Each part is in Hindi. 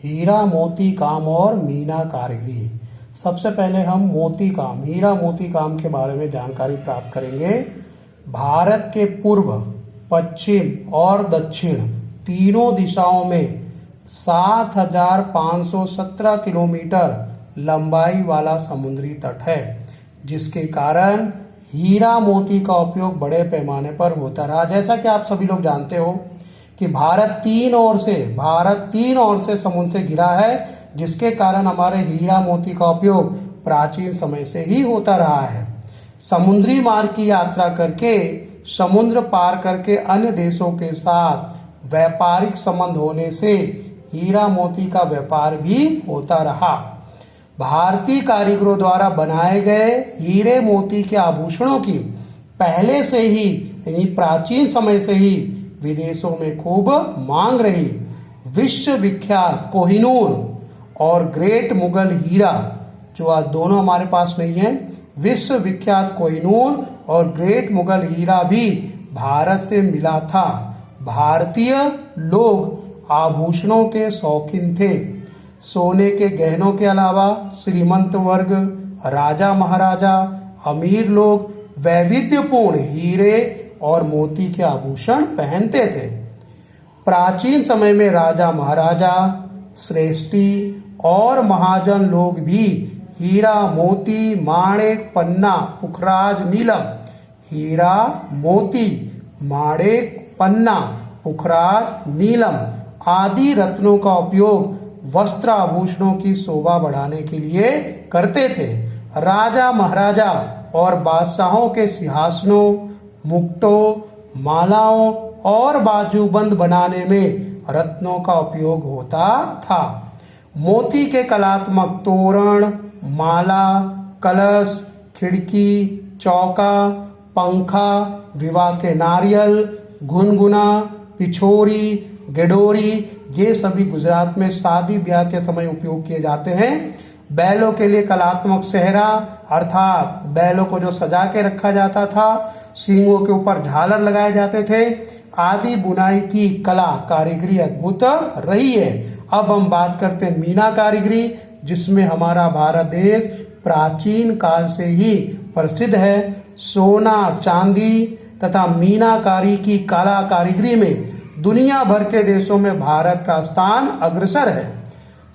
हीरा मोती काम और मीना कारीगरी। सबसे पहले हम मोती काम, हीरा मोती काम के बारे में जानकारी प्राप्त करेंगे। भारत के पूर्व, पश्चिम और दक्षिण तीनों दिशाओं में 7,517 किलोमीटर लंबाई वाला समुद्री तट है, जिसके कारण हीरा मोती का उपयोग बड़े पैमाने पर होता रहा। जैसा कि आप सभी लोग जानते हो कि भारत तीन ओर से समुद्र से घिरा है, जिसके कारण हमारे हीरा मोती का उपयोग प्राचीन समय से ही होता रहा है। समुद्री मार्ग की यात्रा करके, समुद्र पार करके अन्य देशों के साथ व्यापारिक संबंध होने से हीरा मोती का व्यापार भी होता रहा। भारतीय कारीगरों द्वारा बनाए गए हीरे मोती के आभूषणों की पहले से ही, यानी प्राचीन समय से ही विदेशों में खूब मांग रही। विश्व विख्यात कोहिनूर और ग्रेट मुगल हीरा, जो आज दोनों हमारे पास नहीं है, विश्व विख्यात कोहिनूर और ग्रेट मुगल हीरा भी भारत से मिला था। भारतीय लोग आभूषणों के शौकीन थे। सोने के गहनों के अलावा श्रीमंत वर्ग, राजा महाराजा, अमीर लोग वैविध्यपूर्ण हीरे और मोती के आभूषण पहनते थे। प्राचीन समय में राजा महाराजा, श्रेष्ठी और महाजन लोग भी हीरा मोती, माणिक, पन्ना, पुखराज, नीलम, हीरा मोती, माणिक, पन्ना, पुखराज, नीलम आदि रत्नों का उपयोग वस्त्र आभूषणों की शोभा बढ़ाने के लिए करते थे। राजा महाराजा और बादशाहों के सिंहासनों, मुकुटों, मालाओं और बाजूबंद बनाने में रत्नों का उपयोग होता था। मोती के कलात्मक तोरण, माला, कलश, खिड़की, चौका, पंखा, विवाह के नारियल, गुनगुना, पिछोरी, गिडोरी, ये सभी गुजरात में शादी ब्याह के समय उपयोग किए जाते हैं। बैलों के लिए कलात्मक सेहरा, अर्थात बैलों को जो सजा के रखा जाता था, सींगों के ऊपर झालर लगाए जाते थे, आदि बुनाई की कला कारीगरी अद्भुत रही है। अब हम बात करते हैं मीना कारीगरी, जिसमें हमारा भारत देश प्राचीन काल से ही प्रसिद्ध है। सोना, चांदी तथा मीनाकारी की कला कारीगरी में दुनिया भर के देशों में भारत का स्थान अग्रसर है।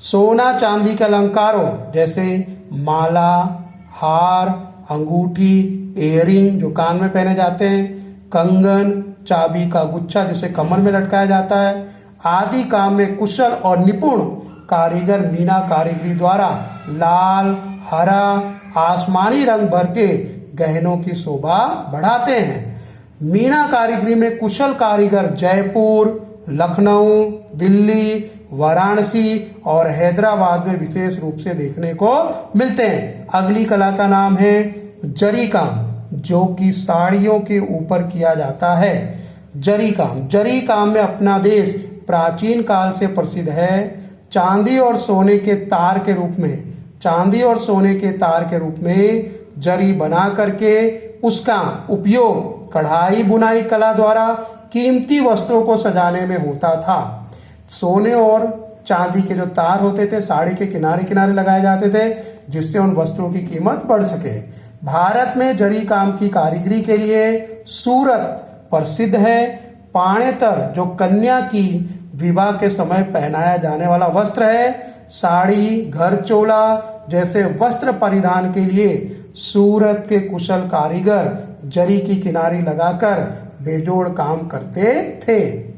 सोना चांदी के अलंकारों जैसे माला, हार, अंगूठी, इयररिंग जो कान में पहने जाते हैं, कंगन, चाबी का गुच्छा जिसे कमर में लटकाया जाता है, आदि काम में कुशल और निपुण कारीगर मीना कारीगरी द्वारा लाल, हरा, आसमानी रंग भर के गहनों की शोभा बढ़ाते हैं। मीना कारीगरी में कुशल कारीगर जयपुर, लखनऊ, दिल्ली, वाराणसी और हैदराबाद में विशेष रूप से देखने को मिलते हैं। अगली कला का नाम है जरी काम, जो कि साड़ियों के ऊपर किया जाता है। जरी काम में अपना देश प्राचीन काल से प्रसिद्ध है। चांदी और सोने के तार के रूप में जरी बना करके उसका उपयोग कढ़ाई बुनाई कला द्वारा कीमती वस्त्रों को सजाने में होता था। सोने और चांदी के जो तार होते थे, साड़ी के किनारे किनारे लगाए जाते थे, जिससे उन वस्त्रों की कीमत बढ़ सके। भारत में जरी काम की कारीगरी के लिए सूरत प्रसिद्ध है। पाणेतर जो कन्या की विवाह के समय पहनाया जाने वाला वस्त्र है, साड़ी, घर चोला जैसे वस्त्र परिधान के लिए सूरत के कुशल कारीगर जरी की किनारी लगाकर बेजोड़ काम करते थे।